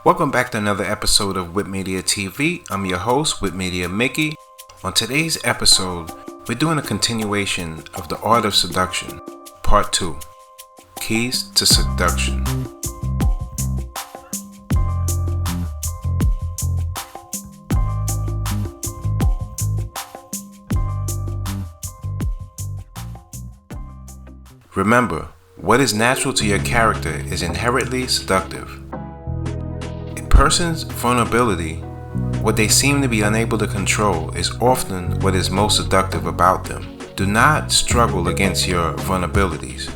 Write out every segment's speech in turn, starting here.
Welcome back to another episode of Whip Media TV. I'm your host, Whip Media Mickey. On today's episode, we're doing a continuation of The Art of Seduction, Part 2, Keys to Seduction. Remember, what is natural to your character is inherently seductive. A person's vulnerability, what they seem to be unable to control, is often what is most seductive about them. Do not struggle against your vulnerabilities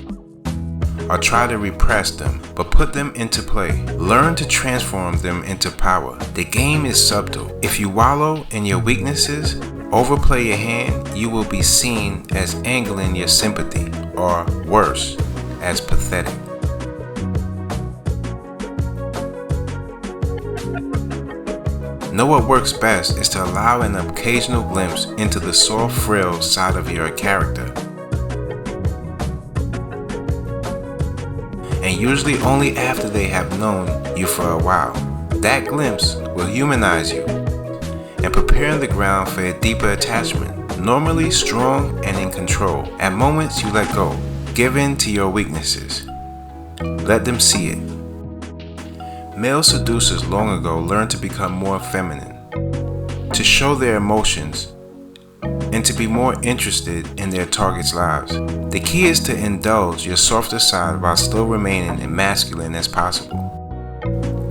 or try to repress them, but put them into play. Learn to transform them into power. The game is subtle. If you wallow in your weaknesses, overplay your hand, you will be seen as angling your sympathy, or worse, as pathetic. Know what works best is to allow an occasional glimpse into the soft, frail side of your character. And usually only after they have known you for a while. That glimpse will humanize you and prepare the ground for a deeper attachment, normally strong and in control. At moments you let go, give in to your weaknesses. Let them see it. Male seducers long ago learned to become more feminine, to show their emotions, and to be more interested in their target's lives. The key is to indulge your softer side while still remaining as masculine as possible.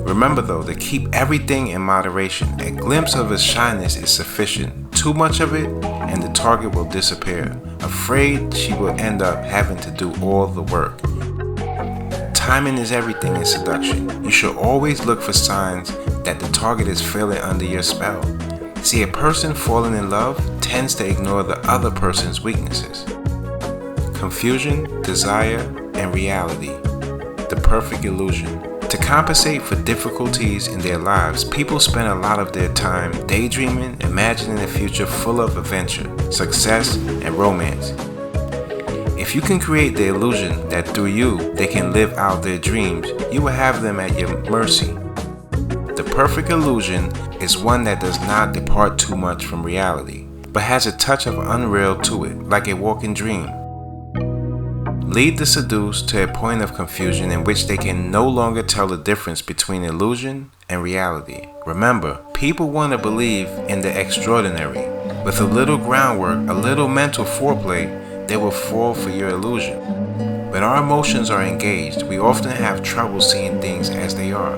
Remember though, to keep everything in moderation. A glimpse of his shyness is sufficient. Too much of it and the target will disappear. Afraid she will end up having to do all the work. Timing is everything in seduction. You should always look for signs that the target is feeling under your spell. See, a person falling in love tends to ignore the other person's weaknesses. Confusion, desire, and reality. The perfect illusion. To compensate for difficulties in their lives, people spend a lot of their time daydreaming, imagining a future full of adventure, success, and romance. If you can create the illusion that through you they can live out their dreams, you will have them at your mercy. The perfect illusion is one that does not depart too much from reality, but has a touch of unreal to it, like a walking dream. Lead the seduced to a point of confusion in which they can no longer tell the difference between illusion and reality. Remember, people want to believe in the extraordinary. With a little groundwork, a little mental foreplay, they will fall for your illusion. When our emotions are engaged, we often have trouble seeing things as they are.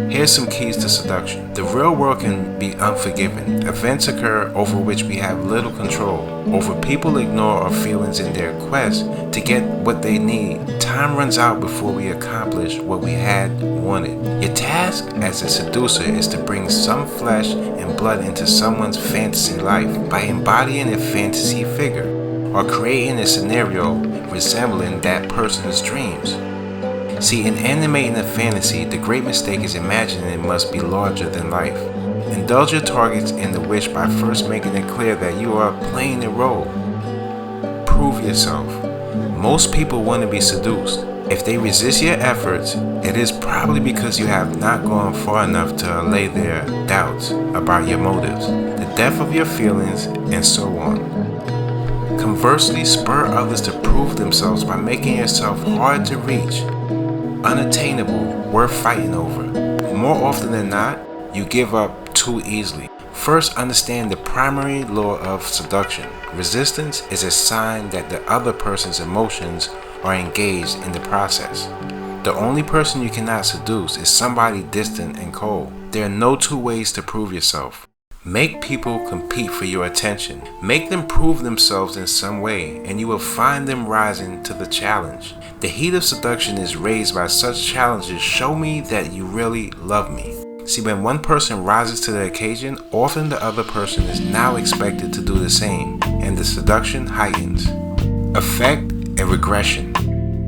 Here's some keys to seduction. The real world can be unforgiving. Events occur over which we have little control. Over people ignore our feelings in their quest to get what they need. Time runs out before we accomplish what we had wanted. Your task as a seducer is to bring some flesh and blood into someone's fantasy life by embodying a fantasy figure or creating a scenario resembling that person's dreams. See, in animating a fantasy, the great mistake is imagining it must be larger than life. Indulge your targets in the wish by first making it clear that you are playing a role. Prove yourself. Most people want to be seduced. If they resist your efforts, it is probably because you have not gone far enough to allay their doubts about your motives, the depth of your feelings, and so on. Conversely, spur others to prove themselves by making yourself hard to reach, unattainable, worth fighting over. More often than not, you give up too easily. First, understand the primary law of seduction. Resistance is a sign that the other person's emotions are engaged in the process. The only person you cannot seduce is somebody distant and cold. There are no two ways to prove yourself. Make people compete for your attention. Make them prove themselves in some way, and you will find them rising to the challenge. The heat of seduction is raised by such challenges. Show me that you really love me. See, when one person rises to the occasion, often the other person is now expected to do the same, and the seduction heightens. Effect and regression.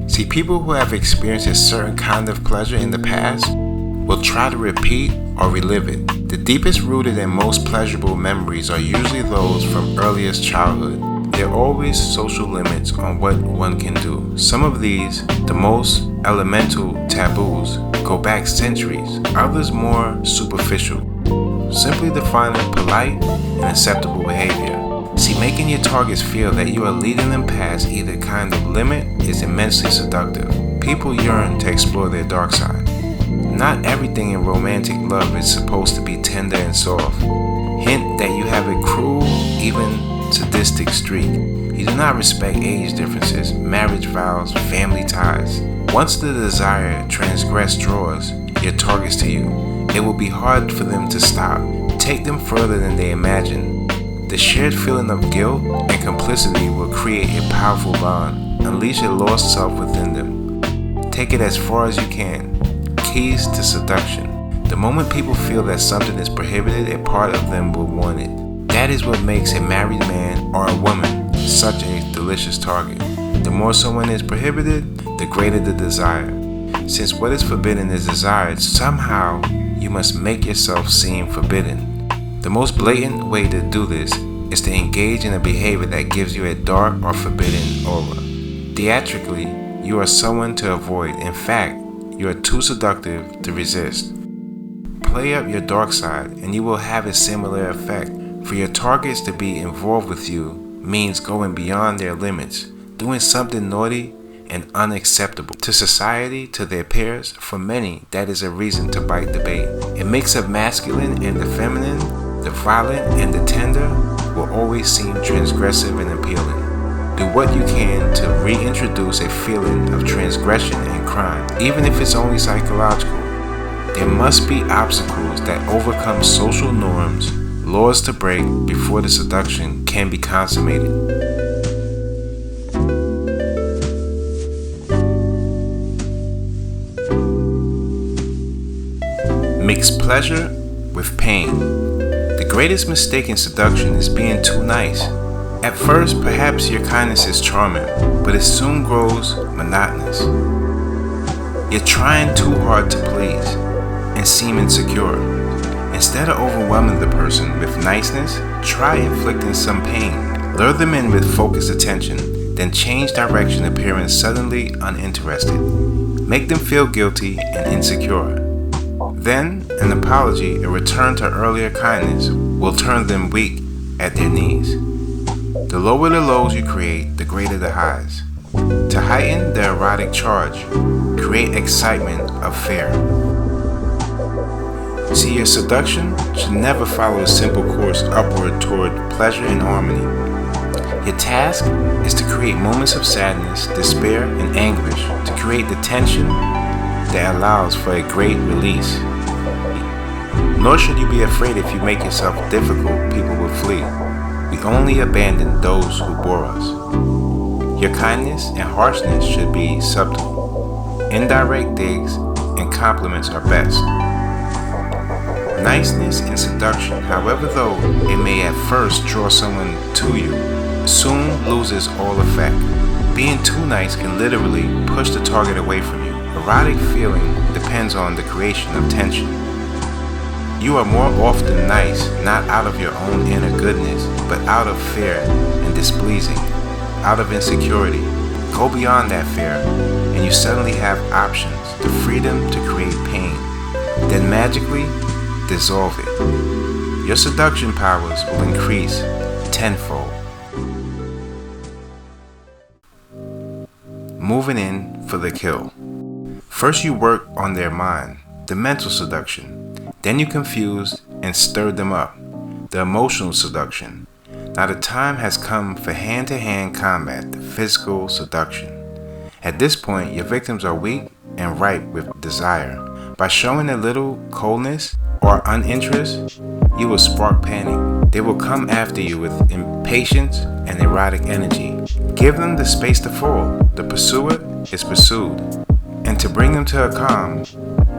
See, people who have experienced a certain kind of pleasure in the past will try to repeat or relive it. The deepest rooted and most pleasurable memories are usually those from earliest childhood. There are always social limits on what one can do. Some of these, the most elemental taboos, go back centuries, others more superficial, simply defining polite and acceptable behavior. See, making your targets feel that you are leading them past either kind of limit is immensely seductive. People yearn to explore their dark side. Not everything in romantic love is supposed to be tender and soft. Hint that you have a cruel, even sadistic streak. You do not respect age differences, marriage vows, family ties. Once the desire transgress draws your targets to you, it will be hard for them to stop. Take them further than they imagine. The shared feeling of guilt and complicity will create a powerful bond. Unleash a lost self within them. Take it as far as you can. Keys to seduction. The moment people feel that something is prohibited, a part of them will want it. That is what makes a married man or a woman such a delicious target. The more someone is prohibited, the greater the desire. Since what is forbidden is desired, somehow you must make yourself seem forbidden. The most blatant way to do this is to engage in a behavior that gives you a dark or forbidden aura. Theatrically, you are someone to avoid. In fact, you are too seductive to resist. Play up your dark side and you will have a similar effect. For your targets to be involved with you means going beyond their limits, doing something naughty and unacceptable to society, to their peers. For many, that is a reason to bite the bait. A mix of masculine and the feminine, the violent and the tender, will always seem transgressive and appealing. Do what you can to reintroduce a feeling of transgression and crime, even if it's only psychological. There must be obstacles that overcome social norms, laws to break before the seduction can be consummated. Mix pleasure with pain. The greatest mistake in seduction is being too nice. At first, perhaps your kindness is charming, but it soon grows monotonous. You're trying too hard to please and seem insecure. Instead of overwhelming the person with niceness, try inflicting some pain. Lure them in with focused attention, then change direction, appearing suddenly uninterested. Make them feel guilty and insecure. Then, an apology, a return to earlier kindness, will turn them weak at their knees. The lower the lows you create, the greater the highs. To heighten the erotic charge, create excitement of fear. See, your seduction should never follow a simple course upward toward pleasure and harmony. Your task is to create moments of sadness, despair, and anguish, to create the tension that allows for a great release. Nor should you be afraid if you make yourself difficult, people will flee. We only abandon those who bore us. Your kindness and harshness should be subtle. Indirect digs and compliments are best. Niceness in seduction, however, though it may at first draw someone to you, soon loses all effect. Being too nice can literally push the target away from you. Erotic feeling depends on the creation of tension. You are more often nice, not out of your own inner goodness, but out of fear and displeasing, out of insecurity. Go beyond that fear, and you suddenly have options, the freedom to create pain. Then magically, dissolve it. Your seduction powers will increase tenfold. Moving in for the kill. First you work on their mind, the mental seduction. Then you confuse and stir them up, the emotional seduction. Now the time has come for hand-to-hand combat, the physical seduction. At this point, your victims are weak and ripe with desire. By showing a little coldness or uninterest, you will spark panic. They will come after you with impatience and erotic energy. Give them the space to fall. The pursuer is pursued. And to bring them to a calm,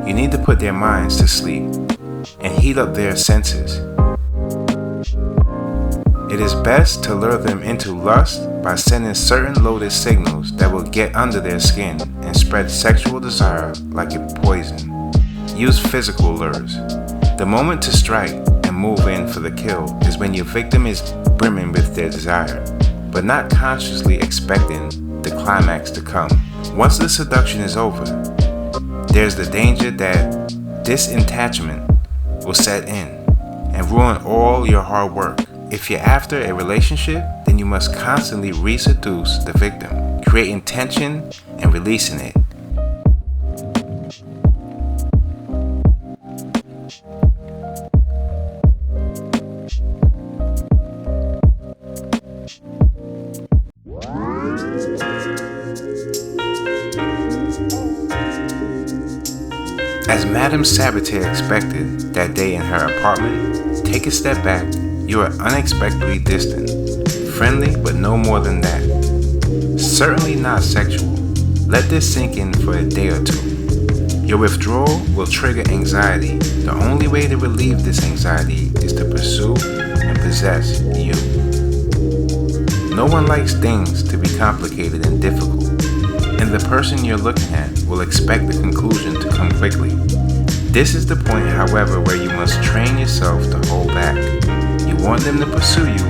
you need to put their minds to sleep and heat up their senses. It is best to lure them into lust by sending certain loaded signals that will get under their skin and spread sexual desire like a poison. Use physical lures. The moment to strike and move in for the kill is when your victim is brimming with their desire, but not consciously expecting the climax to come. Once the seduction is over, there's the danger that disattachment will set in and ruin all your hard work. If you're after a relationship, then you must constantly re-seduce the victim, creating tension and releasing it. As Madame Sabatier expected that day in her apartment, take a step back. You are unexpectedly distant, friendly but no more than that. Certainly not sexual. Let this sink in for a day or two. Your withdrawal will trigger anxiety. The only way to relieve this anxiety is to pursue and possess you. No one likes things to be complicated and difficult, and the person you're looking at will expect the conclusion to come quickly. This is the point, however, where you must train yourself to hold back. You want them to pursue you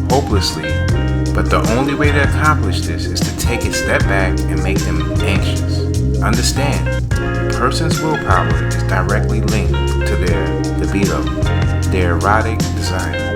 hopelessly, but the only way to accomplish this is to take a step back and make them anxious. Understand, a person's willpower is directly linked to their libido, their erotic desire.